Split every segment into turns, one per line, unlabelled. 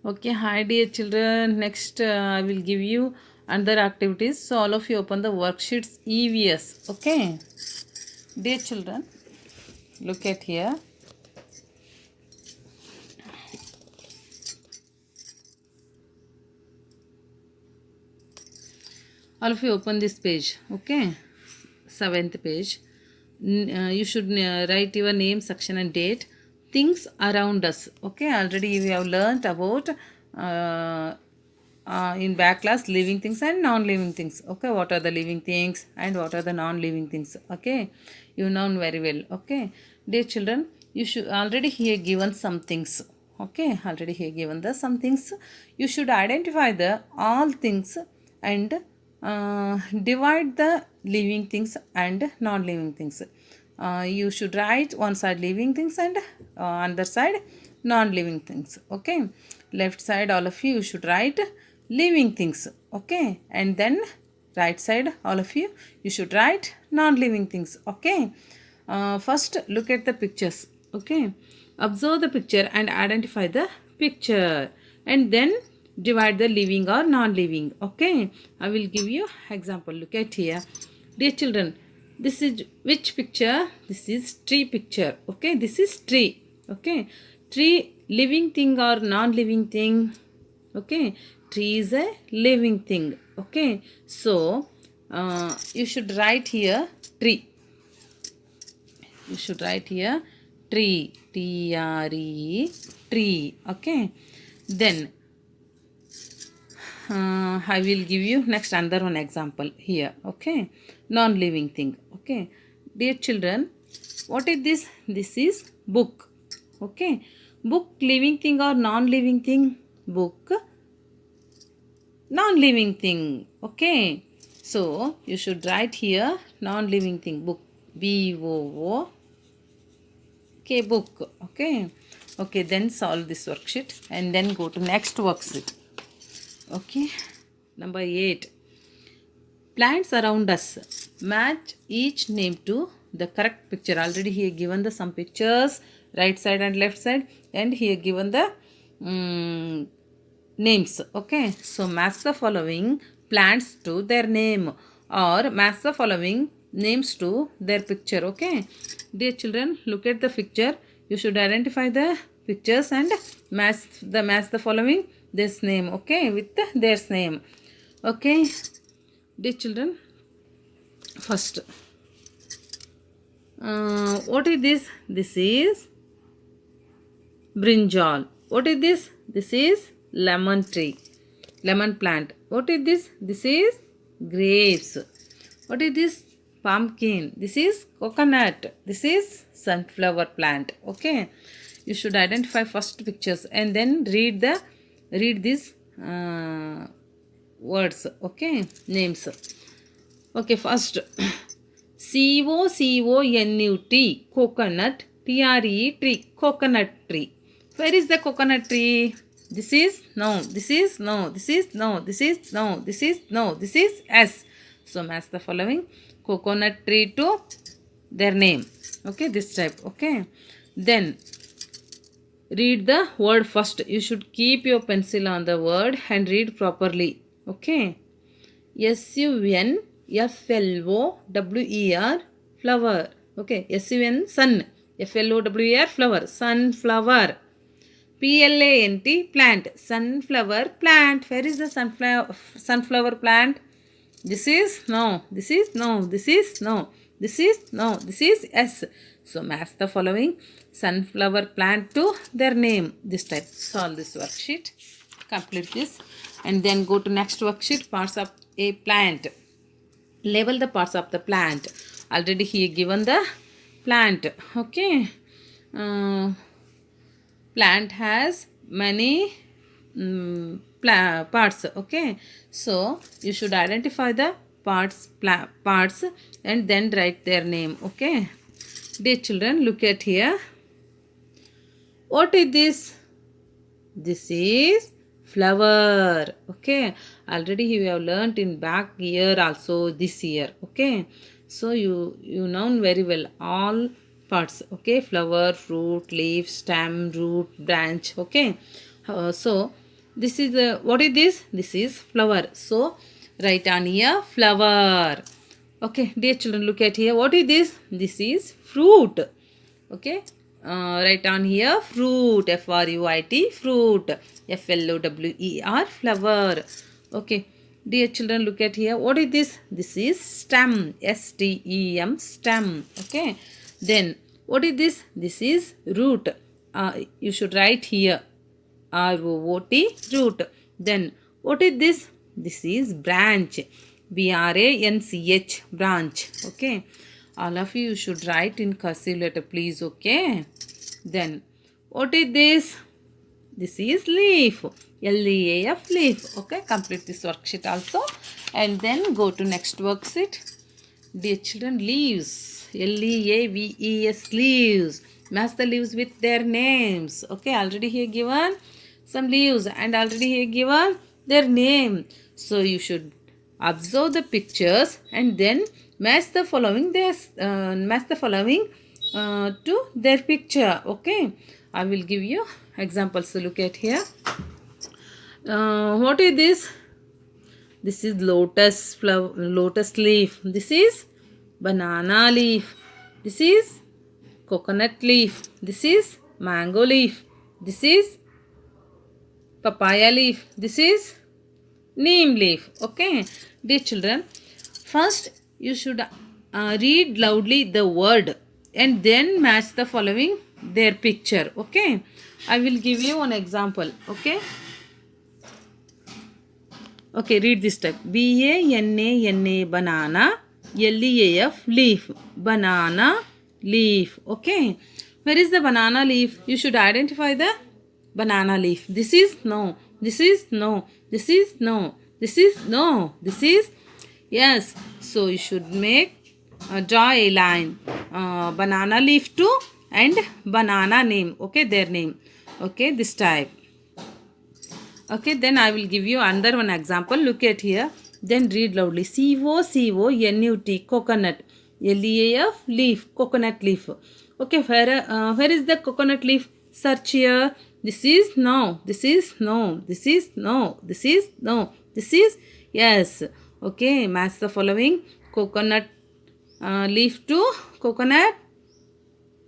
Okay, hi dear children. Next, I will give you another activities. So all of you open the worksheets EVS. Okay, dear children, look at here. All of you open this page. Okay, seventh page. You should write your name, section, and date. Things around us. Okay, already we have learnt about in back class living things and non-living things. Okay, what are the living things and what are the non-living things? Okay, you know very well. Okay, dear children, you should already here given some things. Okay, already here given the some things. You should identify the all things and divide the living things and non-living things. You should write one side living things and other side non-living things. Okay, left side all of you should write living things. Okay, and then right side all of you should write non-living things. Okay, first look at the pictures. Okay, observe the picture and identify the picture, and then divide the living or non-living. Okay, I will give you example. Look at here, dear children, this is which picture? This is tree picture. Okay, this is tree. Okay, tree living thing or non-living thing? Okay, tree is a living thing. Okay, so you should write here tree. You should write here tree, T-R-E, tree. Okay, then I will give you next another one example here. Okay, non-living thing. Okay, dear children, what is this? This is book. Okay, book living thing or non-living thing? Book non-living thing. Okay, so you should write here non-living thing, book, B-O-O, K, book. Okay, okay, then solve this worksheet and then go to next worksheet. Okay, number 8, plants around us, match each name to the correct picture. Already here given the some pictures, right side and left side, and here given the names. Okay, so match the following plants to their name or match the following names to their picture. Okay, dear children, look at the picture. You should identify the pictures and match the following this name. Okay, with their name. Okay, dear children, first what is this? This is brinjal. What is this? This is lemon tree, lemon plant. What is this? This is grapes. What is this? Pumpkin. This is coconut. This is sunflower plant. Okay, you should identify first pictures and then read these words. Okay, names. Okay, first COCONUT, coconut, TRE, tree, coconut tree. Where is the coconut tree? This is no, this is no, this is no, this is no, this is no, this is S. So match the following coconut tree to their name. Okay, this type. Okay, then read the word first. You should keep your pencil on the word and read properly. Okay, SUNFLOWER, flower. Okay, SUN, sun. FLOWER, flower. Sunflower. PLANT, plant. Sunflower plant. Where is the sunflower plant? This is no. This is no. This is no. This is no. This is S. So match the following sunflower plant to their name. This type. Solve this worksheet. Complete this and then go to next worksheet. Parts of a plant. Label the parts of the plant. Already here given the plant. Okay. Plant has many parts. Okay, so you should identify the parts and then write their name. Okay, dear children, look at here. What is this? This is flower. Okay, already we have learnt in back year also this year. Okay, so you know very well all parts. Okay, flower, fruit, leaf, stem, root, branch. Okay, so This is what is this? This is flower. So write on here flower. Okay, dear children, look at here. What is this? This is fruit. Okay, write on here fruit. Fruit. Fruit. Flower. Flower. Okay, dear children, look at here. What is this? This is stem. Stem. Stem. Okay. Then what is this? This is root. You should write here. ROOT, root. Then what is this? This is branch. BRANCH, branch. Okay. All of you should write in cursive letter, please. Okay. Then what is this? This is leaf. LEAF, leaf. Okay. Complete this worksheet also. And then go to next worksheet. Dear children, leaves. LEAVES, leaves. Match the leaves with their names. Okay. Already here given some leaves and already here given their name. So you should observe the pictures and then match the following to their picture. Okay, I will give you examples. So look at here. What is this? This is lotus leaf. This is banana leaf. This is coconut leaf. This is mango leaf. This is papaya leaf. This is neem leaf. Okay, dear children, first you should read loudly the word and then match the following their picture. Okay, I will give you one example. Okay, read this type. BANANA, banana. LEAF, leaf. Banana leaf. Okay, where is the banana leaf? You should identify the banana leaf. This is no. This is no. This is no. This is no. This is yes. So you should draw a line. Banana leaf to and banana name. Okay, their name. Okay, this type. Okay, then I will give you another one example. Look at here. Then read loudly. COCONUT, coconut. LEAF, leaf, coconut leaf. Okay, where is the coconut leaf? Search here. This is no. This is no. This is no. This is no. This is yes. Okay, match the following coconut leaf to coconut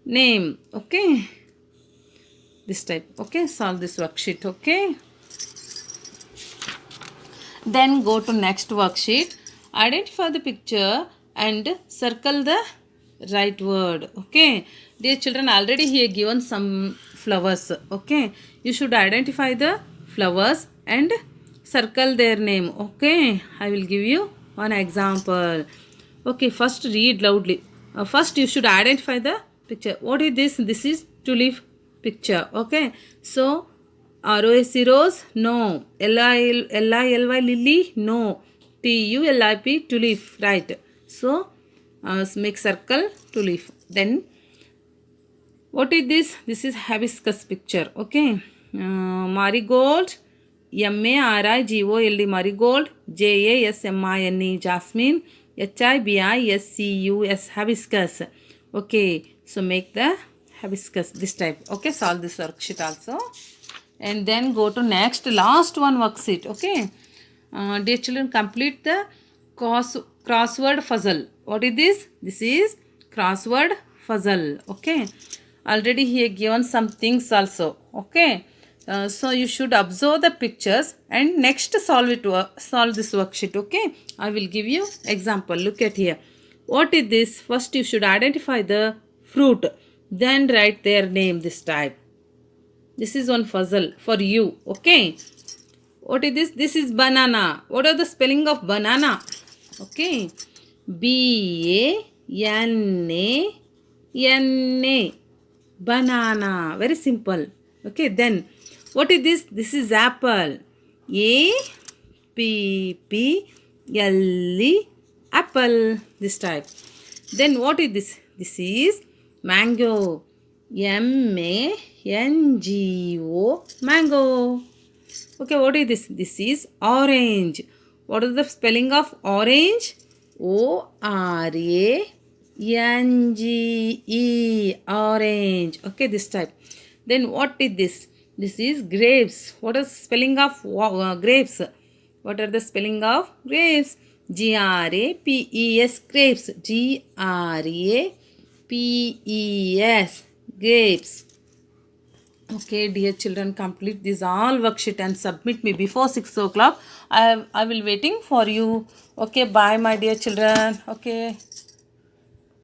name. Okay, this type. Okay, solve this worksheet. Okay. Then go to next worksheet. Identify the picture and circle the right word. Okay, dear children, already here given some flowers. Okay, you should identify the flowers and circle their name. Okay, I will give you one example. Okay, first read loudly. First you should identify the picture. What is this? This is tulip picture. Okay, so ROSE rose, no. LILY lily, no. TULIP tulip, right. So make circle tulip. Then what is this? This is hibiscus picture. Okay, marigold, MARIGOLD, marigold. JASMINE, jasmine. HIBISCUS, hibiscus. Okay, so make the hibiscus this type. Okay, solve this worksheet also. And then go to last one worksheet. Okay, dear children, complete the crossword puzzle. What is this? This is crossword puzzle. Okay, already here given some things also. Okay, so you should observe the pictures and next solve this worksheet. Okay, I will give you example. Look at here. What is this? First you should identify the fruit, then write their name this type. This is one puzzle for you. Okay, what is this? This is banana. What are the spelling of banana? Okay, BANANA, banana. Very simple. Okay, then what is this? This is apple. APPLE, apple. This type. Then what is this? This is mango. MANGO, mango. Okay, what is this? This is orange. What is the spelling of orange? ORANGE, orange. Okay, this type. Then what is this? This is grapes. What is spelling of grapes? What are the spelling of grapes? Grapes. Grapes. Grapes. Grapes. Okay, dear children, complete this all worksheet and submit me before 6 o'clock. I will waiting for you. Okay, bye, my dear children. Okay.